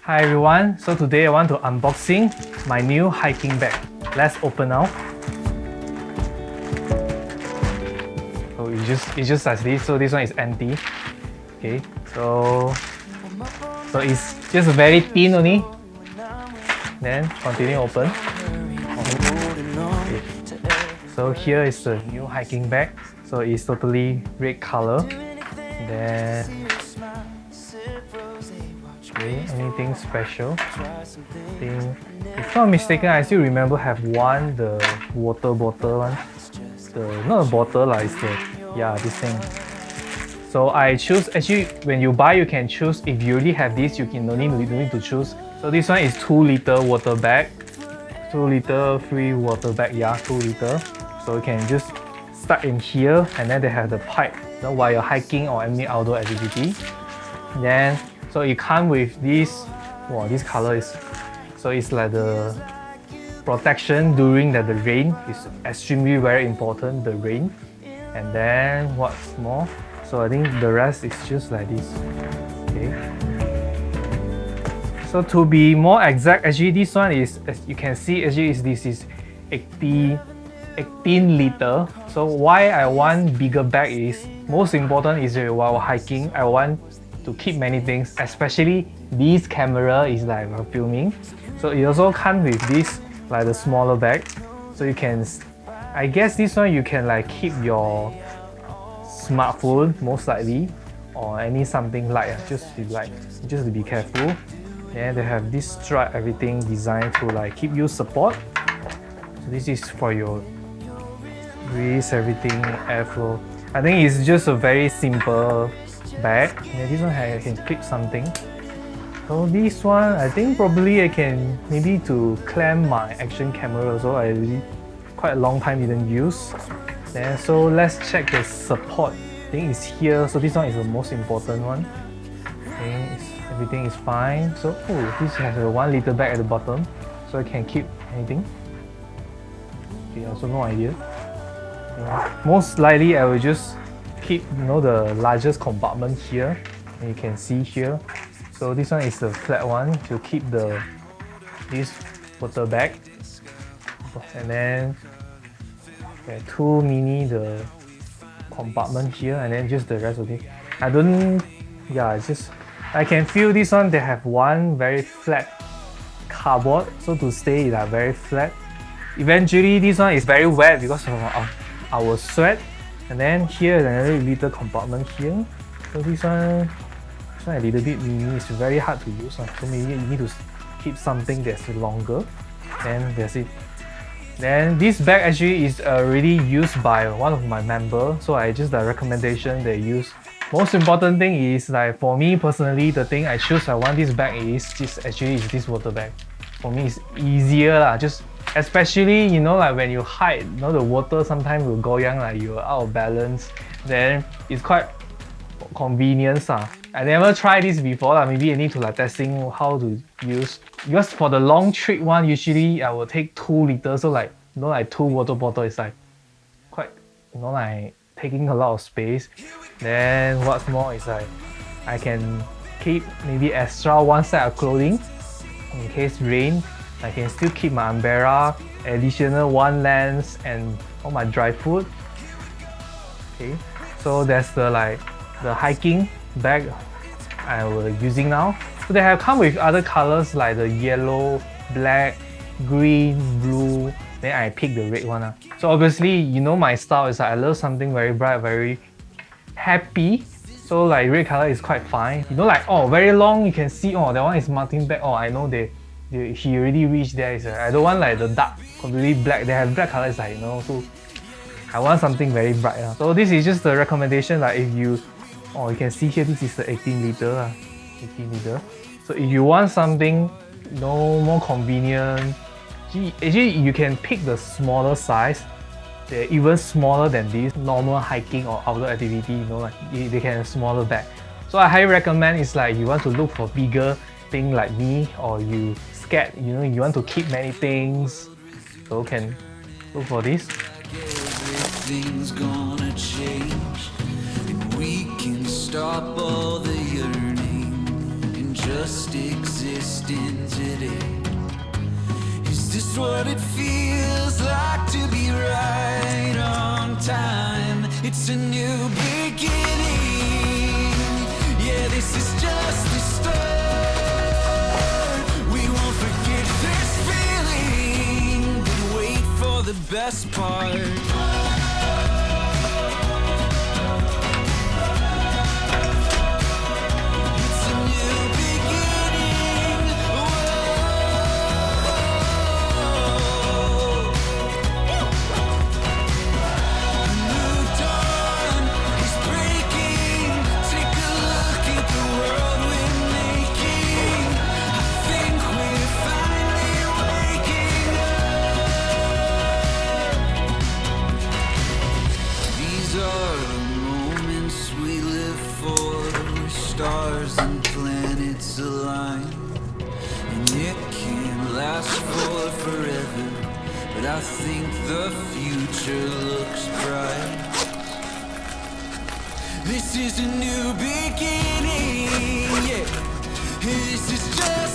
Hi everyone, so today I want to unboxing my new hiking bag. Let's open now. So it's just as this, so this one is empty. Okay, so it's just very thin only. Then continue open. Okay. So here is the new hiking bag. So it's totally red color. Then okay, anything special? If not mistaken, I still remember have one the water bottle one. Not a bottle like it's this thing. So I choose, actually when you buy you can choose. If you already have this, you no need to choose. So this one is 2-liter water bag. 2-liter free water bag, 2-liter. So you can just start in here, and then they have the pipe, while you're hiking or any outdoor activity. Then so it comes with this. Wow, this color is, so it's like the protection during the rain is extremely very important, the rain. And then what's more, so I think the rest is just like this. Okay. So to be more exact, actually this one is, as you can see, actually this is 18 liter. So why I want bigger bag is, most important is while hiking, I want to keep many things, especially this camera is like filming. So it also comes with this like the smaller bag. So you can, I guess this one you can like keep your smartphone most likely, or any something like just to be careful. And they have this strap, everything designed to like keep you support. So this is for your wrist, everything, airflow. I think it's just a very simple bag. And this one I can clip something. So this one I think probably I can maybe to clamp my action camera also. I really quite a long time didn't use. Then so let's check the support. I think it's here. So this one is the most important one. Everything is fine. So this has a 1-liter bag at the bottom, so I can keep anything. Okay, also no idea. Most likely I will just keep the largest compartment here. And you can see here. So this one is the flat one to keep this water bag. And then okay, 2 mini the compartment here, and then just the rest of it. It's just I can feel this one. They have one very flat cardboard, so to stay it very flat. Eventually this one is very wet because of our sweat. And then here is another little compartment here. So this one a little bit mini. It's very hard to use, so maybe you need to keep something that's longer. And that's it. Then this bag actually is already used by one of my members, so I just the recommendation they use. Most important thing is like for me personally, the thing I want this bag is this water bag. For me it's easier lah, just especially like when you hike, the water sometimes will go young, like you're out of balance. Then it's quite convenience. I never tried this before. Maybe I need to testing how to use. Because for the long trip one, usually I will take 2 liters. So like 2 water bottles is like quite like taking a lot of space. Then what's more is like I can keep maybe extra 1 set of clothing in case rain. I can still keep my umbrella, additional 1 lens, and all my dry food. Okay, so that's the hiking bag I was using now. So they have come with other colors like the yellow, black, green, blue. Then I picked the red one. So obviously my style is I love something very bright, very happy. So like red color is quite fine. Very long you can see that one is Martin bag. I know he already reached there. I don't want like the dark, completely black. They have black colors so I want something very bright. So this is just the recommendation. Like if you can see here, this is the 18 liter. 18 liter. So if you want something more convenient, actually you can pick the smaller size. They're even smaller than this normal hiking or outdoor activity. They can have smaller bag. So I highly recommend. It's like you want to look for bigger thing like me, or you scared you want to keep many things, so can look for this. Everything's gonna change, and we can stop all the yearning and just existing today. Is this what it feels like to be right on time? It's a new beginning. Yeah, this is just the start. We won't forget this feeling, but wait for the best part. Stars and planets align, and it can't last for forever, but I think the future looks bright. This is a new beginning, yeah. This is just